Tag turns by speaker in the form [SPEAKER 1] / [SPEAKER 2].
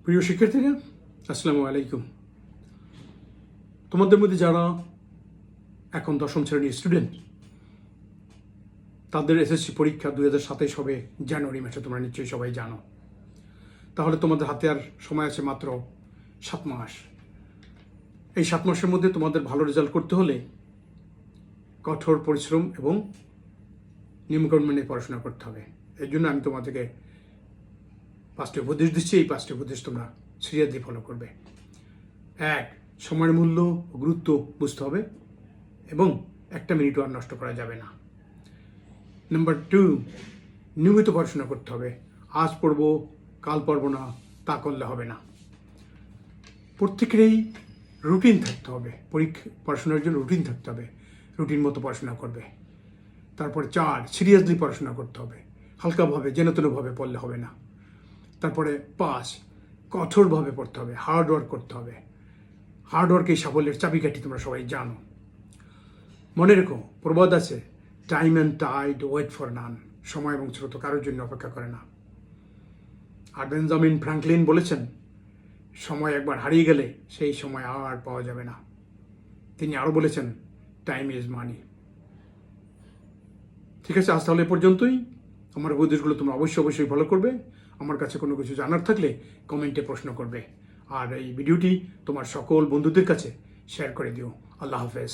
[SPEAKER 1] প্রিয় শিক্ষার্থীরা, আসসালামু আলাইকুম। তোমাদের মধ্যে যারা এখন দশম শ্রেণীর স্টুডেন্ট, তাদের এসএসসি পরীক্ষা 2027 হবে জানুয়ারি মাসে, তোমরা নিশ্চয়ই সবাই জানো। তাহলে তোমাদের হাতে আর সময় আছে মাত্র 7 মাস। এই 7 মাসের মধ্যে তোমাদের ভালো রেজাল্ট করতে হলে কঠোর পরিশ্রম এবং নিয়মকানুন মেনে পড়াশোনা করতে হবে। এর জন্য আমি তোমাদেরকে 5টি উপদেশ দিচ্ছি। এই 5টি উপদেশ তোমরা সিরিয়াসলি ফলো করবে। 1, সময়ের মূল্য ও গুরুত্ব বুঝতে হবে এবং 1 মিনিটও আর নষ্ট করা যাবে না। নাম্বার 2, নিয়মিত পড়াশোনা করতে হবে। আজ পড়বো কাল পড়বো না, তা করলে হবে না। প্রত্যেকেরই রুটিন থাকতে হবে। পড়াশোনার জন্য রুটিন থাকতে হবে। রুটিন মতো পড়াশোনা করবে। তারপরে 4, সিরিয়াসলি পড়াশোনা করতে হবে। হালকাভাবে যেনতেনভাবে পড়লে হবে না। তারপরে 5, কঠোরভাবে পড়তে হবে, হার্ড ওয়ার্ক করতে হবে। হার্ড ওয়ার্কেই সাফল্যের চাবিকাঠি, তোমরা সবাই জানো। মনে রেখো, প্রবাদ আছে, time and tide wait for none. সময় এবং স্রোত কারোর জন্য অপেক্ষা করে না। আর বেঞ্জামিন ফ্রাঙ্কলিন বলেছেন, সময় একবার হারিয়ে গেলে সেই সময় আর পাওয়া যাবে না। তিনি আরও বলেছেন, টাইম ইজ মানি। ঠিক আছে, আজ তাহলে এ পর্যন্তই। আমার উপদেশগুলো তোমরা অবশ্যই ফলো করবে। আমার কাছে কোনো কিছু জানার থাকলে কমেন্টে প্রশ্ন করবে। আর এই ভিডিওটি তোমার সকল বন্ধুদের কাছে শেয়ার করে দিও। আল্লাহ হাফেজ।